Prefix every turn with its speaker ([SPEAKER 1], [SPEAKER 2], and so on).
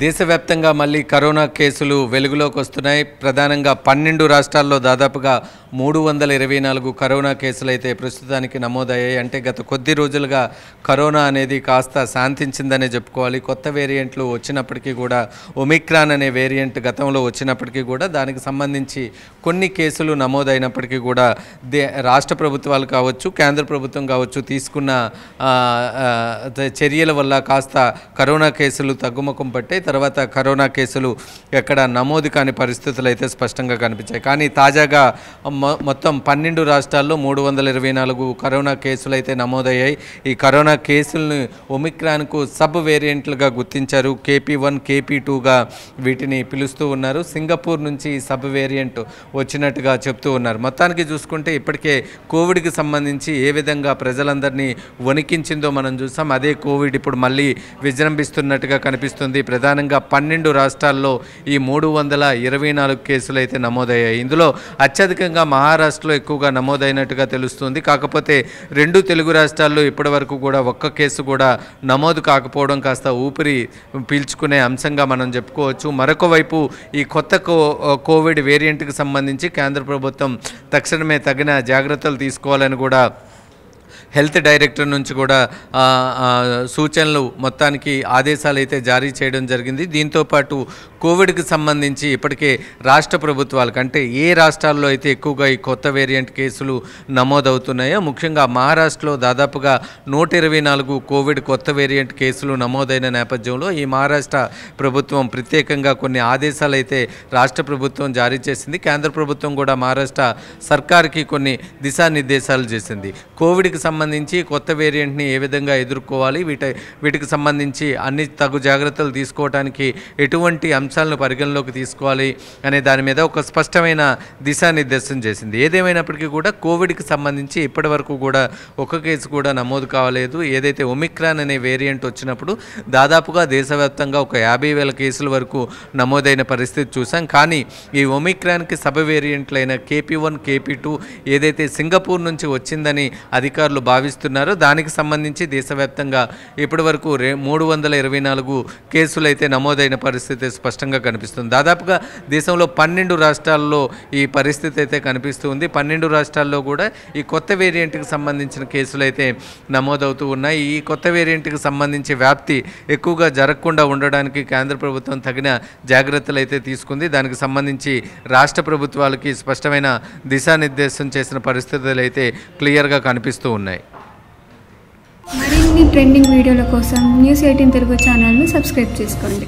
[SPEAKER 1] దేశవ్యాప్తంగా మళ్ళీ కరోనా కేసులు వెలుగులోకి వస్తున్నాయి. ప్రధానంగా 12 రాష్ట్రాల్లో దాదాపుగా 324 కరోనా కేసులు అయితే ప్రస్తుతానికి నమోదయ్యాయి. అంటే గత కొద్ది రోజులుగా కరోనా అనేది కాస్త శాంతించిందనే చెప్పుకోవాలి. కొత్త వేరియంట్లు వచ్చినప్పటికీ కూడా ఒమిక్రాన్ అనే వేరియంట్ గతంలో వచ్చినప్పటికీ కూడా దానికి సంబంధించి కొన్ని కేసులు నమోదైనప్పటికీ కూడా రాష్ట్ర ప్రభుత్వాలు కావచ్చు, కేంద్ర ప్రభుత్వం కావచ్చు తీసుకున్న చర్యల వల్ల కాస్త కరోనా కేసులు తగ్గుముఖం పట్టాయి. తర్వాత కరోనా కేసులు ఎక్కడ నమోదు కాని పరిస్థితులు అయితే స్పష్టంగా కనిపించాయి. కానీ తాజాగా మొత్తం 12 రాష్ట్రాల్లో 324 కరోనా కేసులు అయితే నమోదయ్యాయి. ఈ కరోనా కేసులను ఒమిక్రాన్కు సబ్ వేరియంట్లుగా గుర్తించారు. KP1, KP2గా వీటిని పిలుస్తూ ఉన్నారు. సింగపూర్ నుంచి ఈ సబ్ వేరియంట్ వచ్చినట్టుగా చెప్తూ ఉన్నారు. మొత్తానికి చూసుకుంటే ఇప్పటికే కోవిడ్కి సంబంధించి ఏ విధంగా ప్రజలందరినీ వణికించిందో మనం చూసాం. అదే కోవిడ్ ఇప్పుడు మళ్ళీ విజృంభిస్తున్నట్టుగా కనిపిస్తుంది. ప్రధానంగా 12 రాష్ట్రాల్లో ఈ 324 కేసులు అయితే నమోదయ్యాయి. ఇందులో అత్యధికంగా మహారాష్ట్రలో ఎక్కువగా నమోదైనట్టుగా తెలుస్తుంది. కాకపోతే 2 తెలుగు రాష్ట్రాల్లో ఇప్పటివరకు కూడా ఒక్క కేసు కూడా నమోదు కాకపోవడం కాస్త ఊపిరి పీల్చుకునే అంశంగా మనం చెప్పుకోవచ్చు. మరొక వైపు ఈ కొత్త కోవిడ్ వేరియంట్కి సంబంధించి కేంద్ర ప్రభుత్వం తక్షణమే తగిన జాగ్రత్తలు తీసుకోవాలని కూడా హెల్త్ డైరెక్టర్ నుంచి కూడా సూచనలు మొత్తానికి ఆదేశాలు అయితే జారీ చేయడం జరిగింది. దీంతోపాటు కోవిడ్కి సంబంధించి ఇప్పటికే రాష్ట్ర ప్రభుత్వాలకు అంటే ఏ రాష్ట్రాల్లో అయితే ఎక్కువగా ఈ కొత్త వేరియంట్ కేసులు నమోదవుతున్నాయో ముఖ్యంగా మహారాష్ట్రలో దాదాపుగా 124 కోవిడ్ కొత్త వేరియంట్ కేసులు నమోదైన నేపథ్యంలో ఈ మహారాష్ట్ర ప్రభుత్వం ప్రత్యేకంగా కొన్ని ఆదేశాలు అయితే రాష్ట్ర ప్రభుత్వం జారీ చేసింది. కేంద్ర ప్రభుత్వం కూడా మహారాష్ట్ర సర్కార్కి కొన్ని దిశానిర్దేశాలు చేసింది. కోవిడ్కి సంబంధించి కొత్త వేరియంట్ని ఏ విధంగా ఎదుర్కోవాలి, వీటికి సంబంధించి అన్ని తగు జాగ్రత్తలు తీసుకోవడానికి ఎటువంటి అంశాలను పరిగణలోకి తీసుకోవాలి అనే దాని మీద ఒక స్పష్టమైన దిశానిర్దేశం చేసింది. ఏదేమైనప్పటికీ కూడా కోవిడ్కి సంబంధించి ఇప్పటి వరకు కూడా ఒక కేసు కూడా నమోదు కావలేదు. ఏదైతే ఒమిక్రాన్ అనే వేరియంట్ వచ్చినప్పుడు దాదాపుగా దేశవ్యాప్తంగా ఒక 50,000 కేసుల వరకు నమోదైన పరిస్థితి చూసాం. కానీ ఈ ఒమిక్రాన్కి సబ్ వేరియంట్లైన KP1, KP2 ఏదైతే సింగపూర్ నుంచి వచ్చిందని అధికారులు భావిస్తున్నారో దానికి సంబంధించి దేశవ్యాప్తంగా ఇప్పటి వరకు 324 కేసులు అయితే నమోదైన పరిస్థితి స్పష్టంగా కనిపిస్తుంది. దాదాపుగా దేశంలో 12 రాష్ట్రాల్లో ఈ పరిస్థితి అయితే కనిపిస్తుంది. 12 రాష్ట్రాల్లో కూడా ఈ కొత్త వేరియంట్కి సంబంధించిన కేసులు అయితే నమోదవుతూ ఉన్నాయి. ఈ కొత్త వేరియంట్కి సంబంధించి వ్యాప్తి ఎక్కువగా జరగకుండా ఉండడానికి కేంద్ర ప్రభుత్వం తగిన జాగ్రత్తలు అయితే తీసుకుంది. దానికి సంబంధించి రాష్ట్ర ప్రభుత్వాలకి స్పష్టమైన దిశానిర్దేశం చేసిన పరిస్థితులు అయితే క్లియర్గా కనిపిస్తూ ఉన్నాయి.
[SPEAKER 2] మరిన్ని ట్రెండింగ్ వీడియోల కోసం News18 తెలుగు ఛానల్ను సబ్స్క్రైబ్ చేసుకోండి.